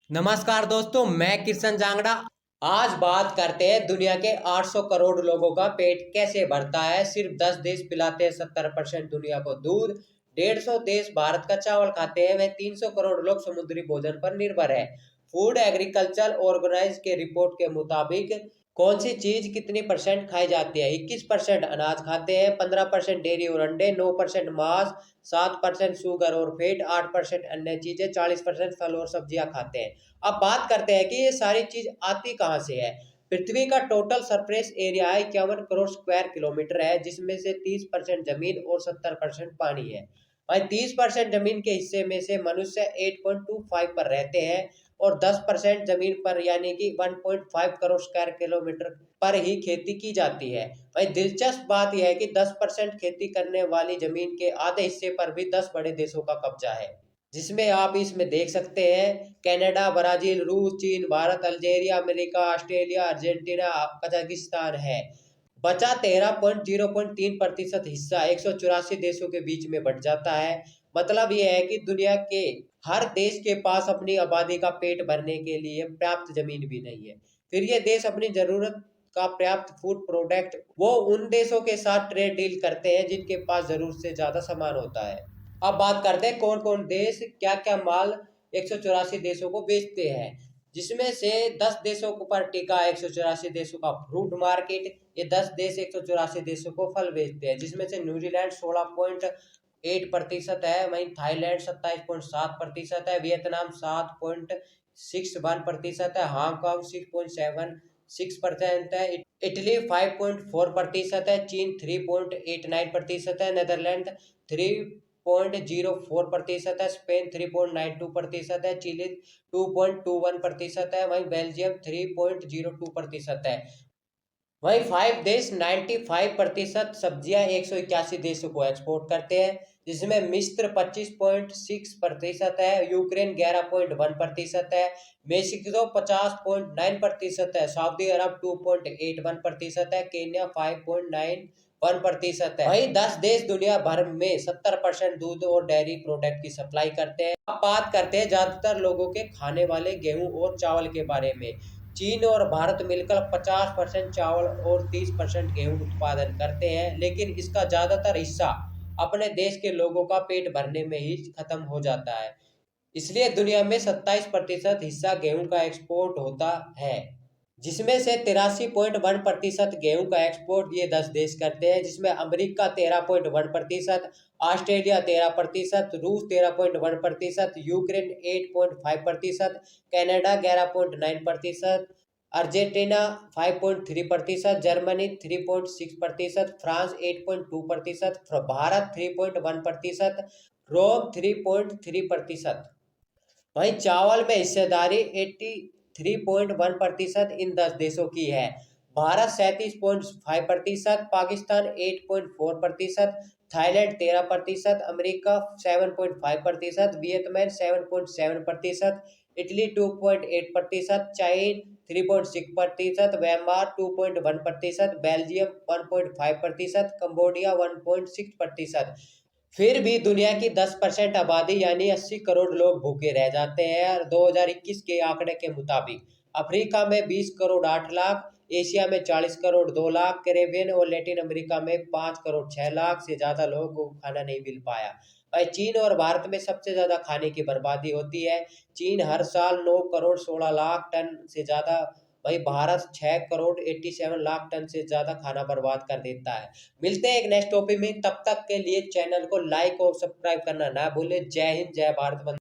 नमस्कार दोस्तों, मैं किशन जांगड़ा। आज बात करते हैं दुनिया के 800 करोड़ लोगों का पेट कैसे भरता है। सिर्फ 10 देश पिलाते हैं 70% दुनिया को दूध। 150 देश भारत का चावल खाते हैं। वह 300 करोड़ लोग समुद्री भोजन पर निर्भर है। फूड एग्रीकल्चर ऑर्गेनाइज के रिपोर्ट के मुताबिक कौन सी चीज कितनी परसेंट खाई जाती है। 21% अनाज खाते हैं, 15% डेयरी और अंडे, 9% मांस, 7% शुगर और फैट, 8% अन्य चीजें, 40% फल और सब्जियां खाते हैं। अब बात करते हैं कि ये सारी चीज आती कहाँ से है। पृथ्वी का total surface area 51 crore square kilometre है, जिसमें से 30% जमीन और 70% पानी है। भाई 30% जमीन के हिस्से में से मनुष्य 8.25 पर रहते हैं और 10% जमीन पर यानी कि 1.5 करोड़ स्क्वायर किलोमीटर पर ही खेती की जाती है। भाई दिलचस्प बात यह है कि 10% खेती करने वाली जमीन के आधे हिस्से पर भी 10 बड़े देशों का कब्जा है, जिसमें आप इसमें देख सकते हैं कनाडा, ब्राजील, रूस, चीन, Bharat, Algeria, America, Australia, Argentina, Kazakhstan है। बचा 13.03% हिस्सा 184 देशों के बीच में बंट जाता है। मतलब यह है कि दुनिया के हर देश के पास अपनी आबादी का पेट भरने के लिए पर्याप्त जमीन भी नहीं है। फिर ये देश अपनी जरूरत का पर्याप्त फूड प्रोडक्ट वो उन देशों के साथ ट्रेड डील करते हैं जिनके पास जरूरत से ज्यादा सामान होता है। अब बात करते हैं कौन कौन देश क्या क्या माल 184 देशों को बेचते हैं, जिसमें से 10 देशों पर टिका 184 देशों का फ्रूट मार्केट। ये 10 देश 184 देशों को फल बेचते हैं, जिसमें से न्यूजीलैंड 16.8% है, वहीं थाईलैंड 27.7% है, वियतनाम 7.61% है, हांगकांग 6.76% है, इटली 5.4% है, चीन 3.89% है, नीदरलैंड 3.04% है, स्पेन 3.92% है, चिली 2.21% है, वहीं बेल्जियम 3.02% है। वहीं 5 देश 95% सब्जियां 181 देशों को एक्सपोर्ट करते हैं, जिसमें मिस्र 25.6% है, यूक्रेन 11.1% है, मेक्सिको 50.9% है, सऊदी अरब 2.81% है, केन्या 5.91% है। वहीं 10 देश दुनिया भर में 70% दूध और डेयरी प्रोडक्ट की सप्लाई करते हैं। अब बात करते हैं ज्यादातर लोगों के खाने वाले गेहूं और चावल के बारे में। चीन और भारत मिलकर 50% चावल और 30% गेहूं उत्पादन करते हैं, लेकिन इसका ज्यादातर हिस्सा अपने देश के लोगों का पेट भरने में ही खत्म हो जाता है। इसलिए दुनिया में 27% हिस्सा गेहूं का एक्सपोर्ट होता है, जिसमें से 83.1% गेहूं का एक्सपोर्ट ये 10 देश करते हैं, जिसमें अमेरिका 13.1%, ऑस्ट्रेलिया 13%, रूस 13.1%, Ukraine 8.5%, Canada 11.9%, Argentina 5.3%, Germany 3.6%, France 8.2%, Bharat 3.1%, रोम 3.3%। वहीं चावल में हिस्सेदारी 83.1% इन 10 देशों की है। Bharat 37.5%, Pakistan 8.4%, Thailand 13%, America 7.5%, Vietnam 7.7%, Italy 2.8%, चीन 3.6%, म्यांमार 2.1%, बेल्जियम 1.5%, कंबोडिया 1.6%। फिर भी दुनिया की 10% आबादी यानी 80 करोड़ लोग भूखे रह जाते हैं। और 2021 के आंकड़े के मुताबिक अफ्रीका में 20 करोड़ 8 लाख, एशिया में 40 करोड़ 2 लाख, कैरेबियन और लैटिन अमेरिका में 5 करोड़ 6 लाख से ज्यादा लोगों को खाना नहीं मिल पाया। भाई चीन और भारत में सबसे ज्यादा खाने की बर्बादी होती है। चीन हर साल 9 करोड़ 16 लाख टन से ज्यादा, वही भारत 6 करोड़ 87 लाख टन से ज्यादा खाना बर्बाद कर देता है। मिलते हैं एक नेक्स्ट टॉपिक में, तब तक के लिए चैनल को लाइक और सब्सक्राइब करना ना भूलें। जय हिंद, जय भारत।